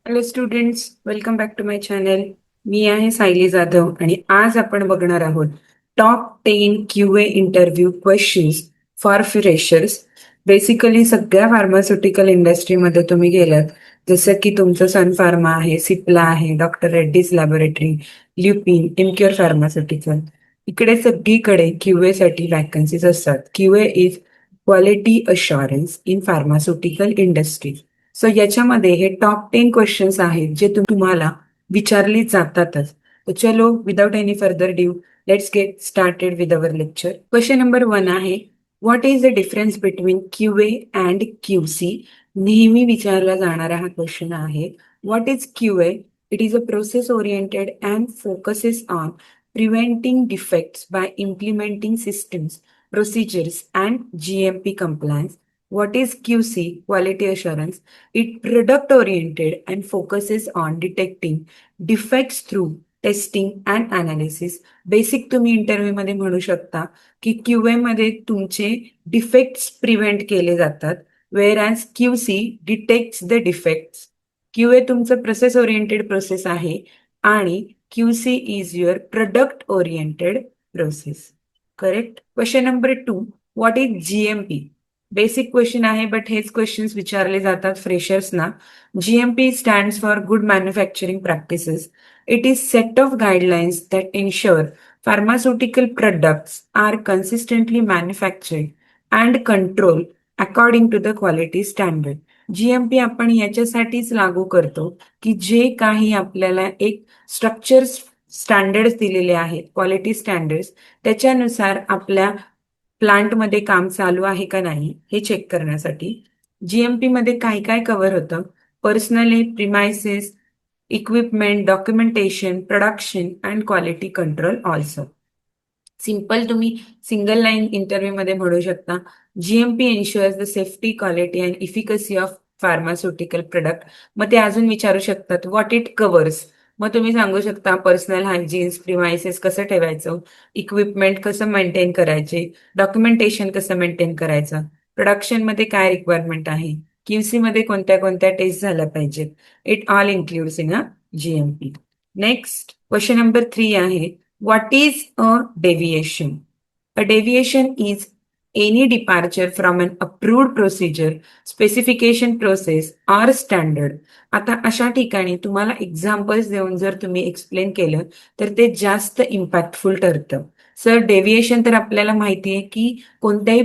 Hello students, welcome back to my channel. मी आहे सायली जाधव आणि आज आपण बघणार आहोत top 10 QA interview questions for freshers. Basically सगळ्या फार्मास्युटिकल इंडस्ट्रीमध्ये तुम्ही गेलात, जसं की तुमचं सन फार्मा आहे, सिप्ला आहे, डॉक्टर रेड्डीज लॅबोरेटरी, ल्युपिन, इनक्युअर फार्मास्युटिकल, इकडे सगळीकडे QA साठी वॅकन्सीज असतात. QA is quality assurance in pharmaceutical industry. So याच्यामध्ये हे टॉप 10 क्वेश्चन्स आहेत जे तुम्हाला विचारली जातातच. तर चलो, without any further due, let's get started with our lecture. Question number 1 आहे, what is the difference between QA and QC? नेहमी विचारला जाणारा हा क्वेश्चन आहे. What is QA? It is a process oriented and focuses on preventing defects by implementing systems, procedures and GMP compliance. What is QC? Quality assurance. It product oriented and focuses on detecting defects through testing and analysis. Basic तुम्ही interview मध्ये म्हणू शकता की QA मध्ये तुमचे defects prevent केले जातात, whereas QC detects the defects. QA तुमचं प्रोसेस ओरिएंटेड प्रोसेस आहे आणि QC is your product oriented process. Correct. Question number 2, what is GMP? Basic question आहे, बट हेच क्वेश्चन्स विचारले जातात फ्रेशर्सना. GMP stands for good manufacturing practices. It is set of guidelines that ensure pharmaceutical products are consistently manufactured and controlled according to the quality standard. GMP आपण याच्यासाठीच लागू करतो की जे काही आपल्याला एक स्ट्रक्चर्स स्टँडर्ड्स दिलेले आहेत, क्वालिटी स्टँडर्ड्स, त्याच्यानुसार आपल्या प्लांटमध्ये काम चालू आहे का नाही हे चेक करण्यासाठी. GMP मध्ये काय काय कव्हर होतं? Personnel premises, equipment, documentation, production and quality control also. Simple तुम्ही सिंगल लाईन इंटरव्ह्यू मध्ये म्हणू शकता, GMP ensures the safety, quality and efficacy of pharmaceutical product. मग ते अजून विचारू शकतात, व्हॉट इट कव्हर्स. मग तुम्ही सांगू शकता पर्सनल हायजीन्स, प्रिमायसेस कसं ठेवायचं, इक्विपमेंट कसं मेंटेन करायचे, डॉक्युमेंटेशन कसं मेंटेन करायचं, प्रोडक्शन मध्ये काय रिक्वायरमेंट आहे, QC मध्ये कोणत्या कोणत्या टेस्ट झाल्या पाहिजेत. It all includes in a GMP. Next question number 3 आहे, what is a deviation? A deviation is any departure from an approved procedure, specification, process or standard. आता अशा ठिकाणी तुम्हाला एक्झाम्पल्स देऊन जर तुम्ही एक्सप्लेन केलं तर ते जास्त इम्पॅक्टफुल ठरतं. सर, डेव्हिएशन तर आपल्याला माहिती आहे की कोणत्याही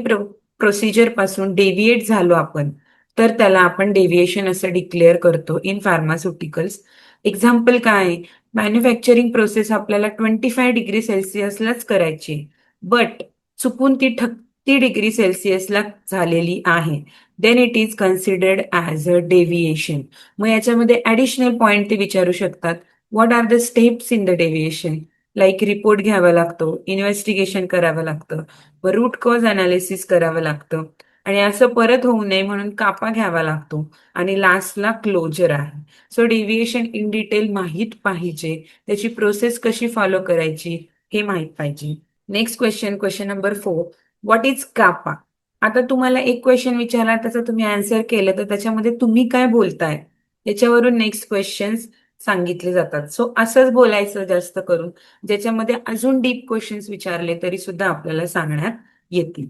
प्रोसिजर पासून डेव्हिएट झालो आपण तर त्याला आपण डेव्हिएशन असं डिक्लेअर करतो इन फार्मास्युटिकल्स. एक्झाम्पल काय आहे? मॅन्युफॅक्चरिंग प्रोसेस आपल्याला 25 डिग्री सेल्सिअसलाच करायची, बट चुकून ती 30 डिग्री सेल्सिअसला झालेली आहे, then it is considered as a deviation. मग याच्यामध्ये ऍडिशनल पॉइंट ते विचारू शकतात, what are the steps in the deviation? Like report घ्यावा लागतो, इन्व्हेस्टिगेशन करावं लागतं, रूट कॉज अनालिसिस करावं लागतं, आणि असं परत होऊ नये म्हणून कापा घ्यावा लागतो, आणि लास्टला क्लोजर आहे. सो डेव्हिएशन इन डिटेल माहीत पाहिजे, त्याची प्रोसेस कशी फॉलो करायची हे माहीत पाहिजे. Next question, question number 4, what is कापा? आता तुम्हाला एक क्वेश्चन विचारला, त्याचं तुम्ही आन्सर केलं तर त्याच्यामध्ये तुम्ही काय बोलताय त्याच्यावरून नेक्स्ट क्वेश्चन्स सांगितले जातात. सो असंच बोलायचं जास्त करून, ज्याच्यामध्ये अजून डीप क्वेश्चन्स विचारले तरी सुद्धा आपल्याला सांगण्यात येतील.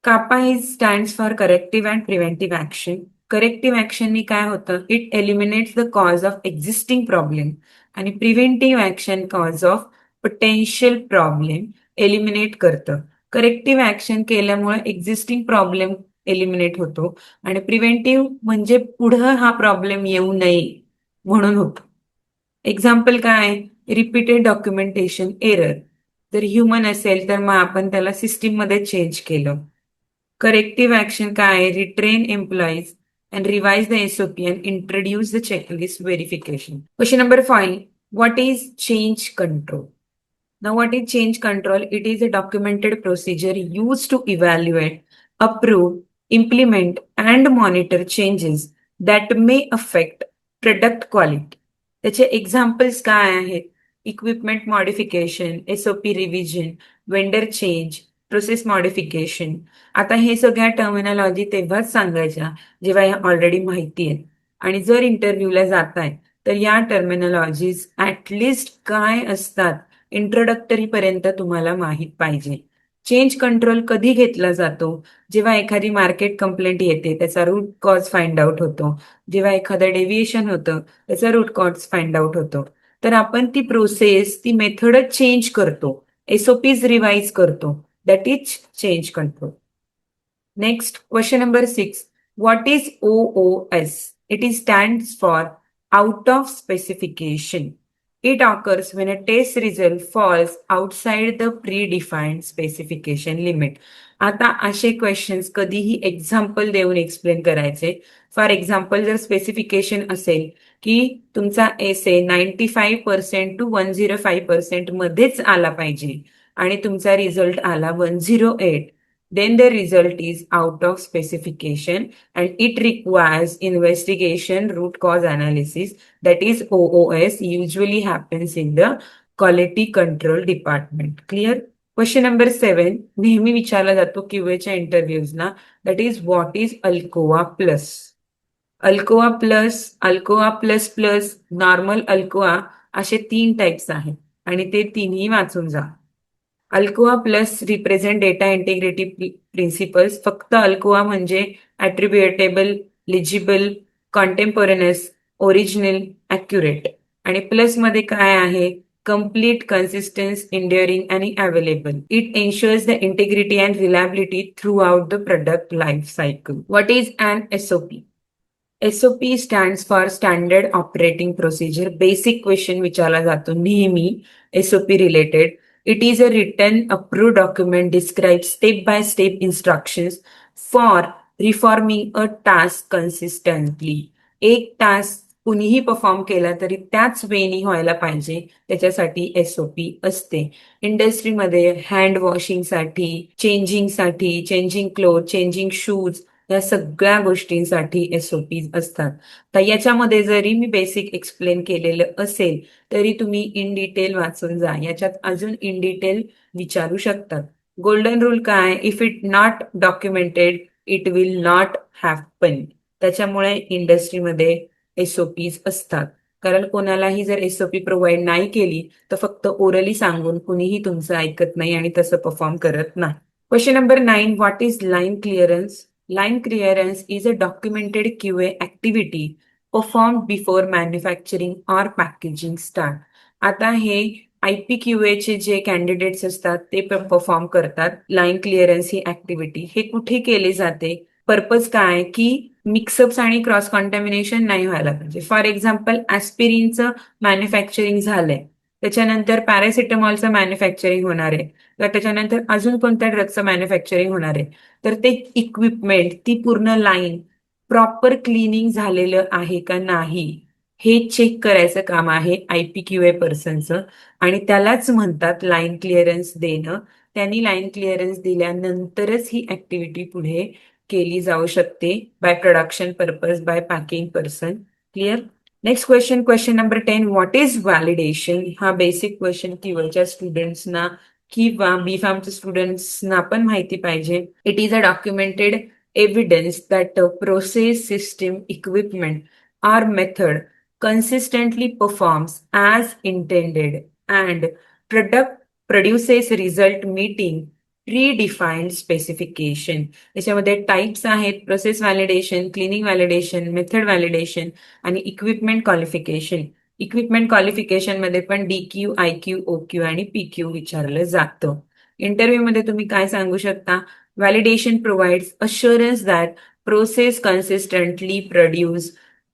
CAPA is stands for corrective and preventive action. Corrective ऍक्शननी काय होतं? It eliminates the cause of existing problem, आणि preventive action cause of potential problem eliminate करतं. करेक्टिव्ह ऍक्शन केल्यामुळे एक्झिस्टिंग प्रॉब्लेम एलिमिनेट होतो, आणि प्रिव्हेंटिव्ह म्हणजे पुढं हा प्रॉब्लेम येऊ नये म्हणून होतो. एक्झाम्पल काय? Repeated documentation error. जर ह्युमन असेल तर मग आपण त्याला सिस्टीम मध्ये चेंज केलं. करेक्टिव्ह ऍक्शन काय? Retrain employees and revise the SOP and introduce the checklist verification. Question number 5, what is change control? Now, what is change control? It is a documented procedure used to evaluate, approve, implement, and monitor changes that may affect product quality. त्याचे examples काय आहेत? Equipment modification, SOP revision, vendor change, process modification. आता हे सगळ्या terminology तेव्हाच सांगायच्या जेव्हा ह्या ऑलरेडी माहिती आहेत. आणि जर इंटरव्ह्यूला जाताय तर या टर्मिनॉलॉजीज ऍटलिस्ट काय असतात इंट्रोडक्टरी पर्यंत तुम्हाला माहित पाहिजे. चेंज कंट्रोल कधी घेतला जातो? जेव्हा एखादी मार्केट कंप्लेंट येते, त्याचा रूट कॉज फाइंड आउट होतो. जेव्हा एखादं डेव्हिएशन होतं, त्याचा रूट कॉज फाइंड आउट होतो. तर आपण ती प्रोसेस, ती मेथडच चेंज करतो. एसओपीज रिवाइज करतो. That is change control. Next, question number 6. What is OOS? It is stands for out of specification. It occurs when a test result falls outside the predefined specification limit. आता असे questions कधीही example देऊन explain करायचे. For example जर specification असेल की तुमचा एसे 95% to 105% मध्येच आला पाहिजे आणि तुमचा रिझल्ट आला 108, then the result is out of specification and it requires investigation root cause analysis, that is OOS, usually happens in the quality control department. Clear? Question number 7 नेहमी विचारला जातो क्यूएच्या इंटरव्ह्यूजला, that is what is ALCOA plus. ALCOA plus plus, normal ALCOA असे 3 types आहेत आणि ते तिन्ही वाचून जा. ALCOA plus represent data integrity principles. फक्त अल्कोआ म्हणजे attributable, legible, contemporaneous, original, accurate. आणि प्लस मध्ये काय आहे? complete, consistent, enduring आणि available. It ensures the integrity and reliability throughout the product life cycle. What is an SOP? SOP stands for Standard Operating Procedure. Basic question विचारला जातो नेहमी SOP related. It is a written approved document describes step-by-step instructions for performing a task consistently. एक task कुणीही perform केला तरी त्याच वेनी व्हायला पाहिजे, त्याच्यासाठी एसओपी असते. इंडस्ट्रीमध्ये हँड वॉशिंगसाठी, चेंजिंग क्लोथ, चेंजिंग शूज, या सगळ्या गोष्टींसाठी एसओपी असतात. तर याच्यामध्ये जरी मी बेसिक एक्सप्लेन केलेलं असेल तरी तुम्ही इन डिटेल वाचून जा. याच्यात अजून इन डिटेल विचारू शकतात. गोल्डन रूल काय? If it not documented it will not happen. त्याच्यामुळे इंडस्ट्रीमध्ये एसओपीज असतात. कारण कोणालाही जर एसओपी प्रोव्हाइड नाही केली तर फक्त ओरली सांगून कुणीही तुमचं ऐकत नाही आणि तसं परफॉर्म करत नाही. Question number 9. What is line clearance? Line clearance is a documented QA activity performed before manufacturing or packaging start. आता हे IPQA चे जे कॅन्डिडेट्स असतात ते परफॉर्म करतात लाईन क्लिअरन्स ही ऍक्टिव्हिटी. हे कुठे केले जाते? पर्पज काय? की मिक्सअप्स आणि क्रॉस कॉन्टॅमिनेशन नाही व्हायला पाहिजे. फॉर एक्झाम्पल ऍस्पिरिनचं मॅन्युफॅक्चरिंग झालंय, त्याच्यानंतर पॅरासिटामॉलचं मॅन्युफॅक्चरिंग होणार आहे, तर त्याच्यानंतर अजून कोणत्या ड्रगचं मॅन्युफॅक्चरिंग होणार आहे, तर ते इक्विपमेंट, ती पूर्ण लाईन प्रॉपर क्लिनिंग झालेलं आहे का नाही हे चेक करायचं काम आहे IPQA पर्सनचं आणि त्यालाच म्हणतात लाईन क्लिअरन्स देणं. त्यांनी लाईन क्लिअरन्स दिल्यानंतरच ही ऍक्टिव्हिटी पुढे केली जाऊ शकते by production purpose, by packing person. Clear? Next question number 10. What is validation? हा बेसिक क्वेश्चन किंवा स्टुडंट्सना किंवा बी फार्मच्या स्टुडंट्सना पण माहिती पाहिजे. It is a documented evidence that process, system, equipment or method consistently performs as intended and product produces result meeting predefined specification. त्याच्यामध्ये टाइप्स आहेत process validation, cleaning validation, method validation आणि इक्विपमेंट क्वालिफिकेशन. इक्विपमेंट क्वालिफिकेशन मध्ये पण DQ, IQ, OQ आणि PQ विचारलं जातं. Interview मध्ये तुम्ही काय सांगू शकता? Validation provides assurance that process consistently produce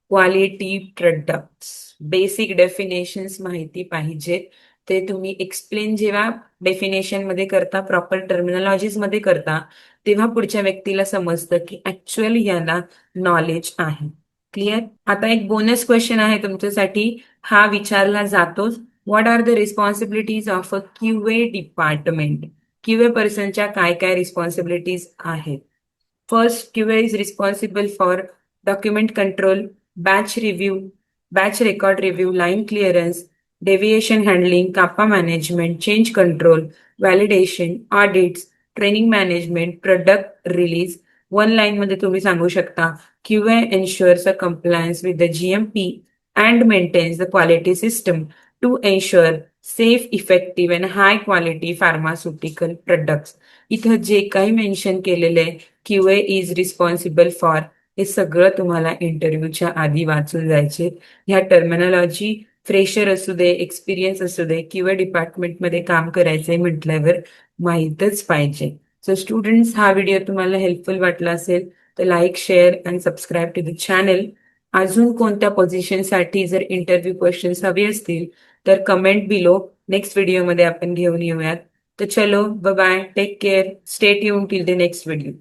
quality products. Basic definitions माहिती पाहिजेत. ते तुम्ही एक्सप्लेन जेव्हा डेफिनेशन मध्ये करता, प्रॉपर टर्मिनॉलॉजीज मध्ये करता, तेव्हा पुढच्या व्यक्तीला समजतं की ऍक्च्युअली याला नॉलेज आहे. क्लिअर? आता एक बोनस क्वेश्चन आहे तुमच्यासाठी, हा विचारला जातोच. What are the responsibilities of a QA department? QA पर्सनच्या काय काय रिस्पॉन्सिबिलिटीज आहेत? First, QA is responsible for document control, batch review, batch record review, line clearance, deviation handling, kappa management, change control, validation, audits, training management, product release, one line मध्ये तुम्ही सांगू शकता QA ensures a compliance with the GMP and maintains the quality system to ensure safe, effective and high quality pharmaceutical products. इथं जे काही mention केलेलं आहे QA is responsible for, हे सगळं तुम्हाला इंटरव्ह्यूच्या आधी वाचून जायचे. ह्या टर्मिनॉलॉजी फ्रेशर असू दे, एक्सपिरियन्स असू दे किंवा डिपार्टमेंटमध्ये काम करायचंय म्हटल्यावर माहीतच पाहिजे. सो स्टुडंट्स, हा व्हिडिओ तुम्हाला हेल्पफुल वाटला असेल तर like, share and subscribe to the channel. अजून कोणत्या पोझिशनसाठी जर इंटरव्ह्यू क्वेश्चन्स हवे असतील तर कमेंट बिलो, नेक्स्ट व्हिडिओमध्ये आपण घेऊन येऊयात. तर चलो, bye bye, take care, stay tune till the next video.